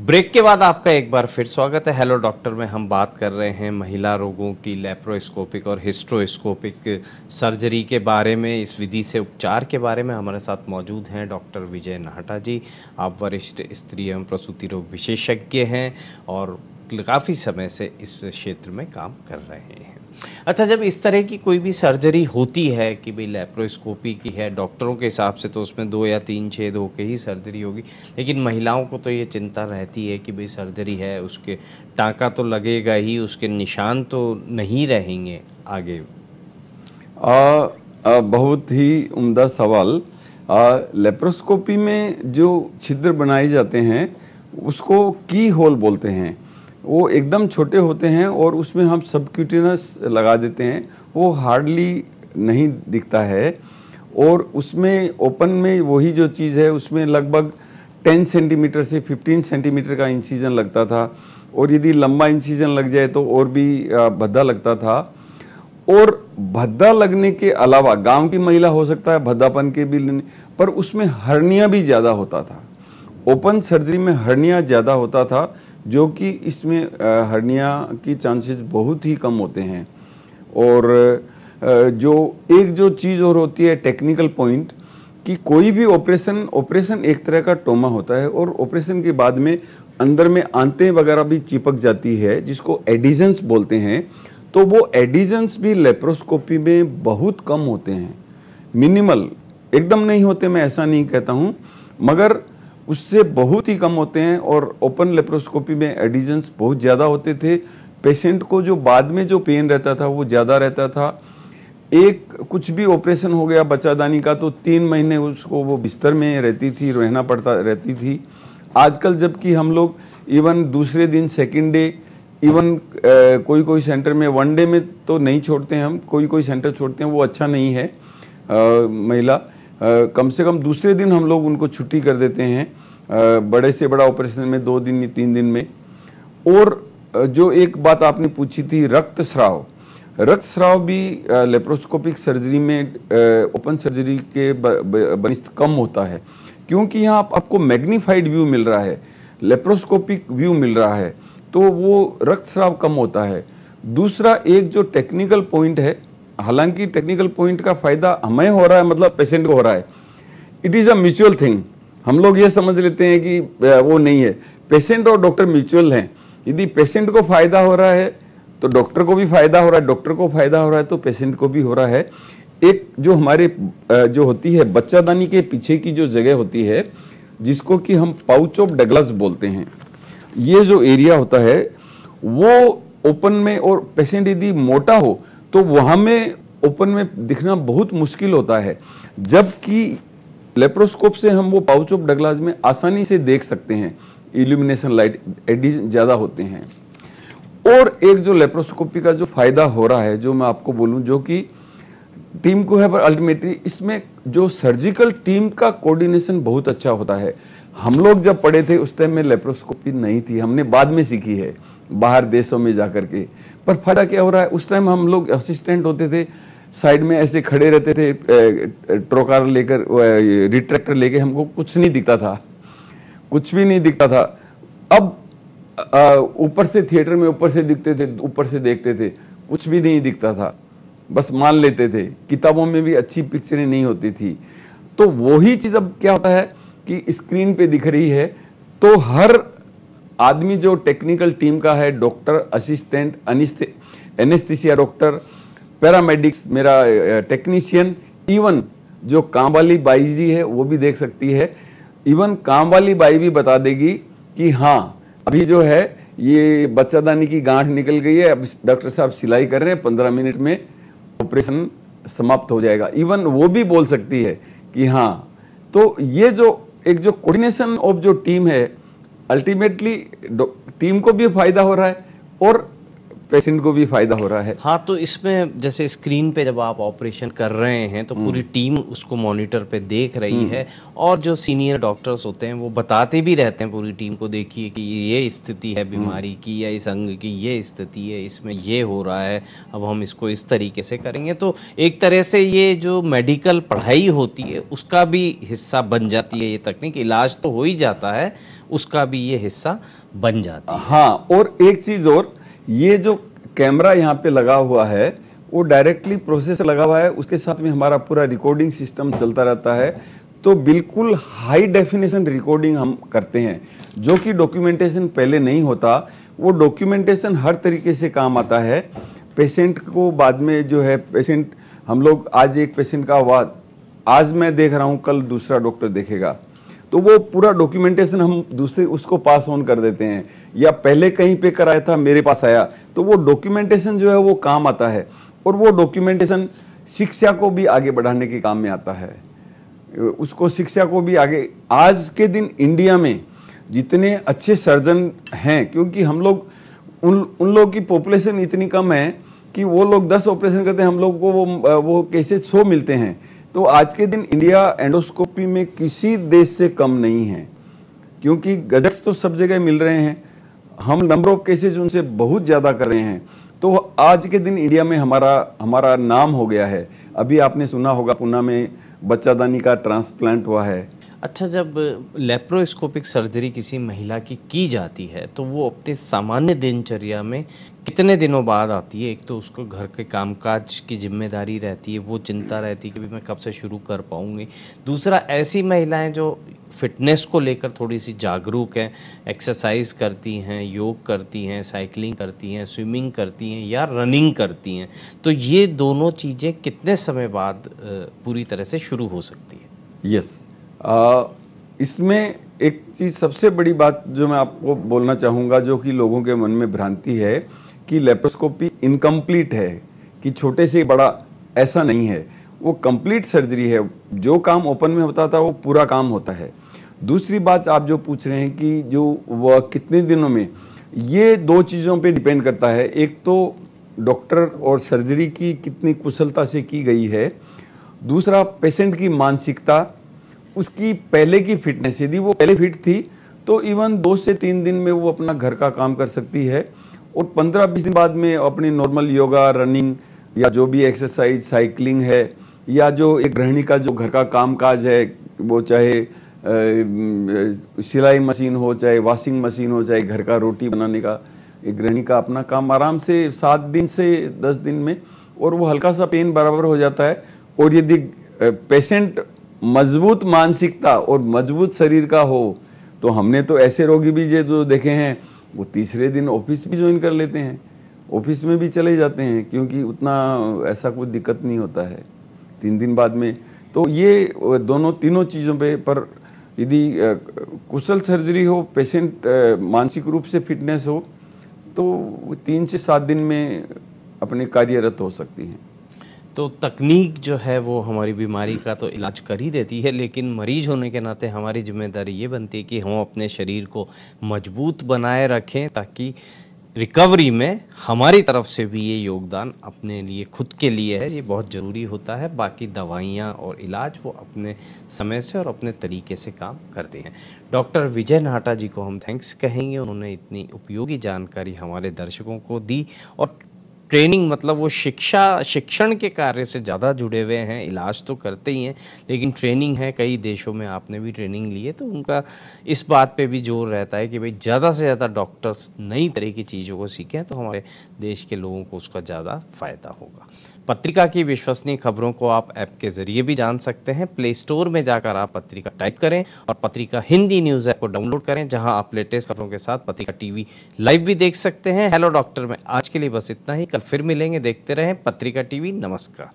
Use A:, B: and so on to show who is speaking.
A: Break के बाद आपका एक बार फिर स्वागत है। हेलो डॉक्टर में हम बात कर रहे हैं महिला रोगों की लेप्रोस्कोपिक और हिस्ट्रोस्कोपिक सर्जरी के बारे में, इस विधि से उपचार के बारे में। हमारे साथ मौजूद हैं डॉक्टर विजय नाहटा जी। आप वरिष्ठ स्त्री एवं प्रसूति रोग विशेषज्ञ हैं और काफ़ी समय से इस क्षेत्र में काम कर रहे हैं। अच्छा, जब इस तरह की कोई भी सर्जरी होती है कि भाई लेप्रोस्कोपी की है, डॉक्टरों के हिसाब से तो उसमें 2 या 3 छेद होके ही सर्जरी होगी, लेकिन महिलाओं को तो ये चिंता रहती है कि भाई सर्जरी है, उसके टाँका तो लगेगा ही, उसके निशान तो नहीं रहेंगे आगे।
B: बहुत ही उम्दा सवाल। लेप्रोस्कोपी में जो छिद्र बनाए जाते हैं उसको की होल बोलते हैं। वो एकदम छोटे होते हैं और उसमें हम सबक्यूटेनस लगा देते हैं, वो हार्डली नहीं दिखता है। और उसमें ओपन में वही जो चीज़ है उसमें लगभग 10 सेंटीमीटर से 15 सेंटीमीटर का इंसिजन लगता था, और यदि लंबा इंसिजन लग जाए तो और भी भद्दा लगता था। और भद्दा लगने के अलावा गांव की महिला हो सकता है भद्दापन के भी, पर उसमें हर्निया भी ज़्यादा होता था। ओपन सर्जरी में हर्निया ज़्यादा होता था, जो कि इसमें हर्निया की चांसेस बहुत ही कम होते हैं। और जो चीज़ और होती है टेक्निकल पॉइंट, कि कोई भी ऑपरेशन एक तरह का टोमा होता है, और ऑपरेशन के बाद में अंदर में आंतें वगैरह भी चिपक जाती है जिसको एडिशंस बोलते हैं। तो वो एडिशंस भी लेप्रोस्कोपी में बहुत कम होते हैं, मिनिमल, एकदम नहीं होते, मैं ऐसा नहीं कहता हूँ, मगर उससे बहुत ही कम होते हैं। और ओपन लेप्रोस्कोपी में एडिशंस बहुत ज़्यादा होते थे। पेशेंट को जो बाद में जो पेन रहता था वो ज़्यादा रहता था। एक कुछ भी ऑपरेशन हो गया बच्चादानी का तो 3 महीने उसको वो बिस्तर में रहती थी। आजकल जबकि हम लोग इवन दूसरे दिन, सेकंड डे, इवन कोई सेंटर में 1 डे में तो नहीं छोड़ते हैं हम, कोई सेंटर छोड़ते हैं, वो अच्छा नहीं है। महिला कम से कम दूसरे दिन हम लोग उनको छुट्टी कर देते हैं, बड़े से बड़ा ऑपरेशन में 2 दिन 3 दिन में। और जो एक बात आपने पूछी थी, रक्त स्राव भी लेप्रोस्कोपिक सर्जरी में ओपन सर्जरी के बनिस्थ कम होता है, क्योंकि यहाँ आपको मैग्नीफाइड व्यू मिल रहा है, लेप्रोस्कोपिक व्यू मिल रहा है, तो वो रक्त स्राव कम होता है। दूसरा एक जो टेक्निकल पॉइंट है, हालांकि टेक्निकल पॉइंट का फायदा हमें हो रहा है, मतलब पेशेंट को हो रहा है, it is a mutual thing. हम लोग ये समझ लेते हैं कि वो नहीं है, पेशेंट और डॉक्टर म्यूचुअल हैं। यदि पेशेंट को फायदा हो रहा है तो डॉक्टर को भी फायदा हो रहा है, डॉक्टर को फायदा हो रहा है तो पेशेंट को भी हो रहा है। एक जो हमारे जो होती है बच्चादानी के पीछे की जो जगह होती है, जिसको कि हम पाउच ऑफ डगलस बोलते हैं, ये जो एरिया होता है वो ओपन में, और पेशेंट यदि मोटा हो तो वहां में ओपन में दिखना बहुत मुश्किल होता है, जबकि लेप्रोस्कोप से हम वो पाउच ऑफ डगलास में आसानी से देख सकते हैं। इल्यूमिनेशन लाइट एडिशन ज़्यादा होते हैं। और एक जो लेप्रोस्कोपी का जो फायदा हो रहा है, जो मैं आपको बोलूं, जो कि टीम को है, पर अल्टीमेटली इसमें जो सर्जिकल टीम का कोऑर्डिनेशन बहुत अच्छा होता है। हम लोग जब पढ़े थे उस टाइम में लेप्रोस्कोपी नहीं थी, हमने बाद में सीखी है बाहर देशों में जाकर के। पर फायदा क्या हो रहा है, उस टाइम हम लोग असिस्टेंट होते थे, साइड में ऐसे खड़े रहते थे, ट्रोकार लेकर, रिट्रैक्टर लेके, हमको कुछ नहीं दिखता था, कुछ भी नहीं दिखता था। अब ऊपर से थिएटर में ऊपर से दिखते थे, ऊपर से देखते थे, कुछ भी नहीं दिखता था, बस मान लेते थे। किताबों में भी अच्छी पिक्चरें नहीं होती थी। तो वही चीज़ अब क्या होता है कि स्क्रीन पे दिख रही है, तो हर आदमी जो टेक्निकल टीम का है, doctor, assistant, anaesthesia doctor, paramedics, मेरा टेक्नीशियन, इवन जो काम वाली बाई जी है वो भी देख सकती है। इवन काम वाली बाई भी बता देगी कि हाँ अभी जो है ये बच्चादानी की गांठ निकल गई है, अब डॉक्टर साहब सिलाई कर रहे हैं, 15 मिनट में ऑपरेशन समाप्त हो जाएगा। इवन वो भी बोल सकती है कि हाँ। तो ये जो एक जो कोऑर्डिनेशन ऑफ जो टीम है, अल्टीमेटली टीम को भी फायदा हो रहा है और पेशेंट को भी फायदा हो रहा है।
A: हाँ, तो इसमें जैसे स्क्रीन पे जब आप ऑपरेशन कर रहे हैं तो पूरी टीम उसको मॉनिटर पे देख रही है, और जो सीनियर डॉक्टर्स होते हैं वो बताते भी रहते हैं पूरी टीम को, देखिए कि ये स्थिति है बीमारी की या इस अंग की ये स्थिति है, इसमें ये हो रहा है, अब हम इसको इस तरीके से करेंगे। तो एक तरह से ये जो मेडिकल पढ़ाई होती है उसका भी हिस्सा बन जाती है ये तकनीक। इलाज तो हो ही जाता है, उसका भी ये हिस्सा बन जाती है।
B: हाँ, और एक चीज और, ये जो कैमरा यहाँ पे लगा हुआ है वो डायरेक्टली प्रोसेसर लगा हुआ है, उसके साथ में हमारा पूरा रिकॉर्डिंग सिस्टम चलता रहता है। तो बिल्कुल हाई डेफिनेशन रिकॉर्डिंग हम करते हैं, जो कि डॉक्यूमेंटेशन पहले नहीं होता। वो डॉक्यूमेंटेशन हर तरीके से काम आता है। पेशेंट को बाद में जो है, पेशेंट हम लोग आज एक पेशेंट का हुआ, आज मैं देख रहा हूँ, कल दूसरा डॉक्टर देखेगा, तो वो पूरा डॉक्यूमेंटेशन हम दूसरे उसको पास ऑन कर देते हैं, या पहले कहीं पे कराया था मेरे पास आया, तो वो डॉक्यूमेंटेशन जो है वो काम आता है। और वो डॉक्यूमेंटेशन शिक्षा को भी आगे बढ़ाने के काम में आता है, उसको शिक्षा को भी आगे। आज के दिन इंडिया में जितने अच्छे सर्जन हैं, क्योंकि हम लोग उन लोगों की पॉपुलेशन इतनी कम है कि वो लोग 10 ऑपरेशन करते हैं, हम लोग को वो केसेस 100 मिलते हैं। तो आज के दिन इंडिया एंडोस्कोपी में किसी देश से कम नहीं है, क्योंकि गजट्स तो सब जगह मिल रहे हैं, हम नंबर ऑफ केसेस उनसे बहुत ज़्यादा कर रहे हैं। तो आज के दिन इंडिया में हमारा नाम हो गया है। अभी आपने सुना होगा पुणे में बच्चादानी का ट्रांसप्लांट हुआ है।
A: अच्छा, जब लेप्रोस्कोपिक सर्जरी किसी महिला की जाती है तो वो अपने सामान्य दिनचर्या में कितने दिनों बाद आती है? एक तो उसको घर के कामकाज की जिम्मेदारी रहती है, वो चिंता रहती है कि मैं कब से शुरू कर पाऊंगी। दूसरा, ऐसी महिलाएं जो फिटनेस को लेकर थोड़ी सी जागरूक हैं, एक्सरसाइज करती हैं, योग करती हैं, साइकिलिंग करती हैं, स्विमिंग करती हैं या रनिंग करती हैं, तो ये दोनों चीज़ें कितने समय बाद पूरी तरह से शुरू हो सकती है?
B: यस, इसमें एक चीज़ सबसे बड़ी बात जो मैं आपको बोलना चाहूँगा, जो कि लोगों के मन में भ्रांति है कि लेप्रोस्कोपी इनकम्प्लीट है, कि छोटे से बड़ा, ऐसा नहीं है। वो कंप्लीट सर्जरी है, जो काम ओपन में होता था वो पूरा काम होता है। दूसरी बात आप जो पूछ रहे हैं कि जो वह कितने दिनों में, ये 2 चीज़ों पे डिपेंड करता है। एक तो डॉक्टर और सर्जरी की कितनी कुशलता से की गई है, दूसरा पेशेंट की मानसिकता, उसकी पहले की फिटनेस। यदि वो पहले फिट थी तो इवन 2 से 3 दिन में वो अपना घर का काम कर सकती है, और 15-20 दिन बाद में अपनी नॉर्मल योगा, रनिंग या जो भी एक्सरसाइज, साइकिलिंग है, या जो एक गृहिणी का जो घर का कामकाज है, वो चाहे सिलाई मशीन हो, चाहे वॉशिंग मशीन हो, चाहे घर का रोटी बनाने का, एक गृहिणी का अपना काम आराम से 7 दिन से 10 दिन में, और वो हल्का सा पेन बराबर हो जाता है। और यदि पेशेंट मजबूत मानसिकता और मजबूत शरीर का हो, तो हमने तो ऐसे रोगी भी जो देखे हैं, वो तीसरे दिन ऑफिस भी ज्वाइन कर लेते हैं, ऑफिस में भी चले जाते हैं, क्योंकि उतना ऐसा कुछ दिक्कत नहीं होता है 3 दिन बाद में। तो ये तीनों चीज़ों पे, पर यदि कुशल सर्जरी हो, पेशेंट मानसिक रूप से फिटनेस हो, तो 3 से 7 दिन में अपने कार्यरत हो सकती हैं।
A: तो तकनीक जो है वो हमारी बीमारी का तो इलाज कर ही देती है, लेकिन मरीज होने के नाते हमारी जिम्मेदारी ये बनती है कि हम अपने शरीर को मजबूत बनाए रखें, ताकि रिकवरी में हमारी तरफ से भी ये योगदान अपने लिए, खुद के लिए है, ये बहुत ज़रूरी होता है। बाकी दवाइयाँ और इलाज वो अपने समय से और अपने तरीके से काम करते हैं। डॉक्टर विजय नाहटा जी को हम थैंक्स कहेंगे, उन्होंने इतनी उपयोगी जानकारी हमारे दर्शकों को दी। और ट्रेनिंग मतलब वो शिक्षण के कार्य से ज़्यादा जुड़े हुए हैं, इलाज तो करते ही हैं लेकिन ट्रेनिंग है, कई देशों में आपने भी ट्रेनिंग ली है, तो उनका इस बात पे भी जोर रहता है कि भाई ज़्यादा से ज़्यादा डॉक्टर्स नई तरह की चीज़ों को सीखें तो हमारे देश के लोगों को उसका ज़्यादा फ़ायदा होगा। पत्रिका की विश्वसनीय खबरों को आप ऐप के ज़रिए भी जान सकते हैं। प्ले स्टोर में जाकर आप पत्रिका टाइप करें और पत्रिका हिंदी न्यूज़ ऐप को डाउनलोड करें, जहां आप लेटेस्ट खबरों के साथ पत्रिका टीवी लाइव भी देख सकते हैं। हेलो डॉक्टर में आज के लिए बस इतना ही, कल फिर मिलेंगे। देखते रहें पत्रिका टीवी। नमस्कार।